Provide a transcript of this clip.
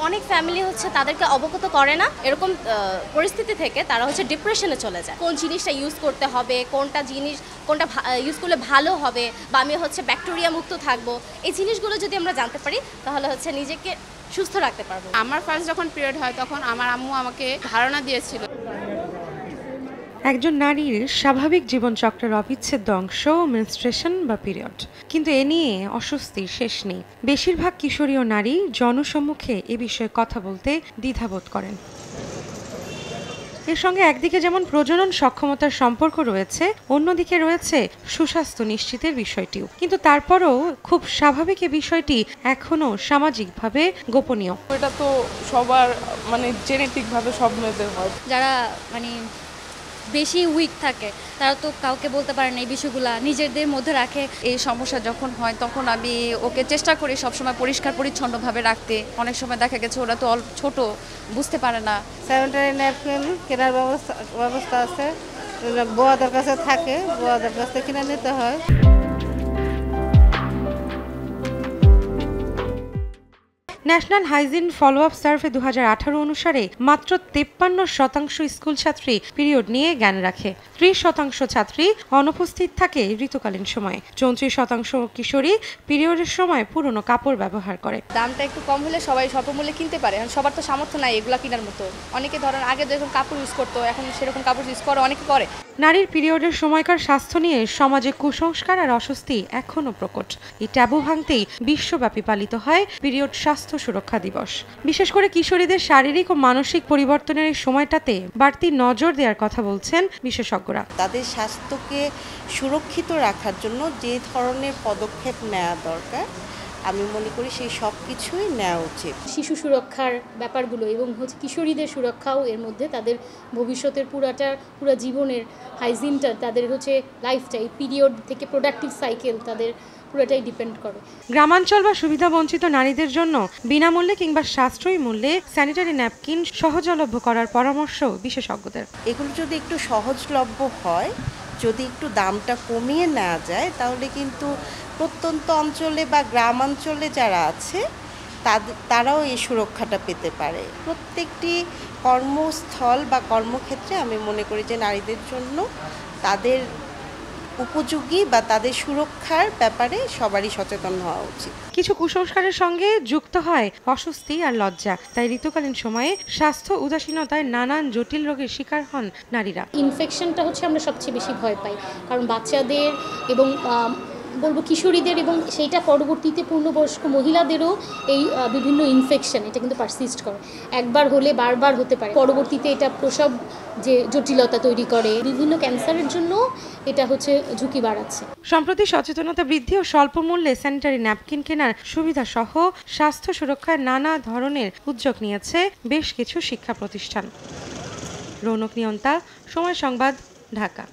অনেক ফ্যামিলি হচ্ছে তাদেরকে অবগত করে না, এরকম পরিস্থিতি থেকে তারা হচ্ছে ডিপ্রেশনে চলে যায়। কোন জিনিসটা ইউজ করতে হবে, কোনটা ইউজ করলে ভালো হবে, বা আমি হচ্ছে ব্যাকটেরিয়া মুক্ত থাকবো, এই জিনিসগুলো যদি আমরা জানতে পারি তাহলে হচ্ছে নিজেকে সুস্থ রাখতে পারবো। আমার ফার্স্ট যখন পিরিয়ড হয় তখন আমার আম্মু আমাকে ধারণা দিয়েছিল একজন নারীর স্বাভাবিক জীবনচক্রের অবিচ্ছেদ্য অংশ মেনস্ট্রুয়েশন বা পিরিয়ড, কিন্তু এ নিয়ে অস্বস্তির শেষ নেই। বেশিরভাগ কিশোরী ও নারী জনসম্মুখে এ বিষয়ে কথা বলতে দ্বিধাবোধ করেন। এর সঙ্গে একদিকে যেমন প্রজনন সক্ষমতার সম্পর্ক রয়েছে, অন্যদিকে রয়েছে সুস্বাস্থ্য নিশ্চিতের বিষয়টিও। কিন্তু তারপরও খুব স্বাভাবিক এ বিষয়টি এখনো সামাজিকভাবে গোপনীয়। এটা তো সবার জেনেটিকভাবে সব মেয়েদের হয়। যারা বেশি উইক থাকে তারা তো কাউকে বলতে পারে না, এই বিষয়গুলো নিজেদের মধ্যে রাখে। এই সমস্যা যখন হয় তখন আমি ওকে চেষ্টা করি সবসময় পরিষ্কার পরিচ্ছন্নভাবে রাখতে। অনেক সময় দেখা গেছে ওরা তো ছোট, বুঝতে পারে না। স্যানিটারি ন্যাপকিন কেনার ব্যবস্থা আছে, বুয়াদের কাছে থাকে, বুয়াদের কাছ থেকে কিনে নিতে হয়। National hygiene follow up survey 2018 অনুসারে মাত্র 53% স্কুল ছাত্রী পিরিয়ড নিয়ে জ্ঞান রাখে। 30% ছাত্রী অনুপস্থিত থাকে ঋতুকালীন সময়ে। 34% কিশোরী পিরিয়ডের সময় পুরনো কাপড় ব্যবহার করে। দামটা একটু কম হলে সবাই স্বল্পমূল্যে কিনতে পারে। সবার তো সামর্থ্য নাই এগুলা কেনার মতো। অনেকে ধরেন আগে যখন কাপড় ইউজ করতো, এখন সেরকম কাপড় ইউজ করে অনেকে করে। নারীর পিরিয়ডের সময়কার স্বাস্থ্য নিয়ে সমাজে কুসংস্কার আর অস্বস্তি এখনো প্রকট। এই ট্যাবু ভাঙতেই বিশ্বব্যাপী পালিত হয় পিরিয়ড স্বাস্থ্য সুরক্ষা দিবস। বিশেষ করে কিশোরীদের শারীরিক ও মানসিক পরিবর্তনের এই সময়টাতে বাড়তি নজর দেওয়ার কথা বলছেন বিশেষজ্ঞরা। তাদের স্বাস্থ্যকে সুরক্ষিত রাখার জন্য যে ধরনের পদক্ষেপ নেওয়া দরকার, আমি মনে করি সেই সব কিছুই নেওয়া উচিত। শিশু সুরক্ষার ব্যাপারগুলো এবং হচ্ছে কিশোরীদের সুরক্ষাও এর মধ্যে, তাদের ভবিষ্যতের পুরো জীবনের হাইজিনটা, তাদের হচ্ছে লাইফটা, এই পিরিয়ড থেকে প্রোডাক্টিভ সাইকেল তাদের পুরোটাই ডিপেন্ড করে। গ্রামাঞ্চল বা সুবিধাবঞ্চিত নারীদের জন্য বিনামূল্যে কিংবা সাশ্রয়ী মূল্যে স্যানিটারি ন্যাপকিন সহজলভ্য করার পরামর্শ বিশেষজ্ঞদের। এগুলো যদি একটু সহজলভ্য হয়, যদি একটু দামটা কমিয়ে নেওয়া যায়, তাহলে কিন্তু প্রত্যন্ত অঞ্চলে বা গ্রামাঞ্চলে যারা আছে তারাও এই সুরক্ষাটা পেতে পারে। প্রত্যেকটি কর্মস্থল বা কর্মক্ষেত্রে আমি মনে করি যে নারীদের জন্য তাদের উপযোগী বা তাদের সুরক্ষার ব্যাপারে সবারই সচেতন হওয়া উচিত। কিছু কুসংস্কারের সঙ্গে যুক্ত হয় অস্বস্তি আর লজ্জা, তাই ঋতুকালীন সময়ে স্বাস্থ্য উদাসীনতায় নানান জটিল রোগের শিকার হন নারীরা। ইনফেকশনটা হচ্ছে আমরা সবচেয়ে বেশি ভয় পাই, কারণ বাচ্চাদের এবং বলবো কিশোরীদের এবং সেইটা পরবর্তীতে পূর্ণবয়স্ক মহিলাদেরও এই বিভিন্ন ইনফেকশন এটা কিন্তু পারসিস্ট করে। একবার হলে বারবার হতে পারে, পরবর্তীতে এটা প্রসব যে জটিলতা তৈরি করে, বিভিন্ন ক্যান্সারের জন্য এটা হচ্ছে ঝুঁকি বাড়াচ্ছে। সম্প্রতি সচেতনতা বৃদ্ধি ও স্বল্প মূল্যে স্যানিটারি ন্যাপকিন কেনার সুবিধা সহ স্বাস্থ্য সুরক্ষায় নানা ধরনের উদ্যোগ নিয়েছে বেশ কিছু শিক্ষা প্রতিষ্ঠান। রৌনক নিয়ন্তা, সময় সংবাদ, ঢাকা।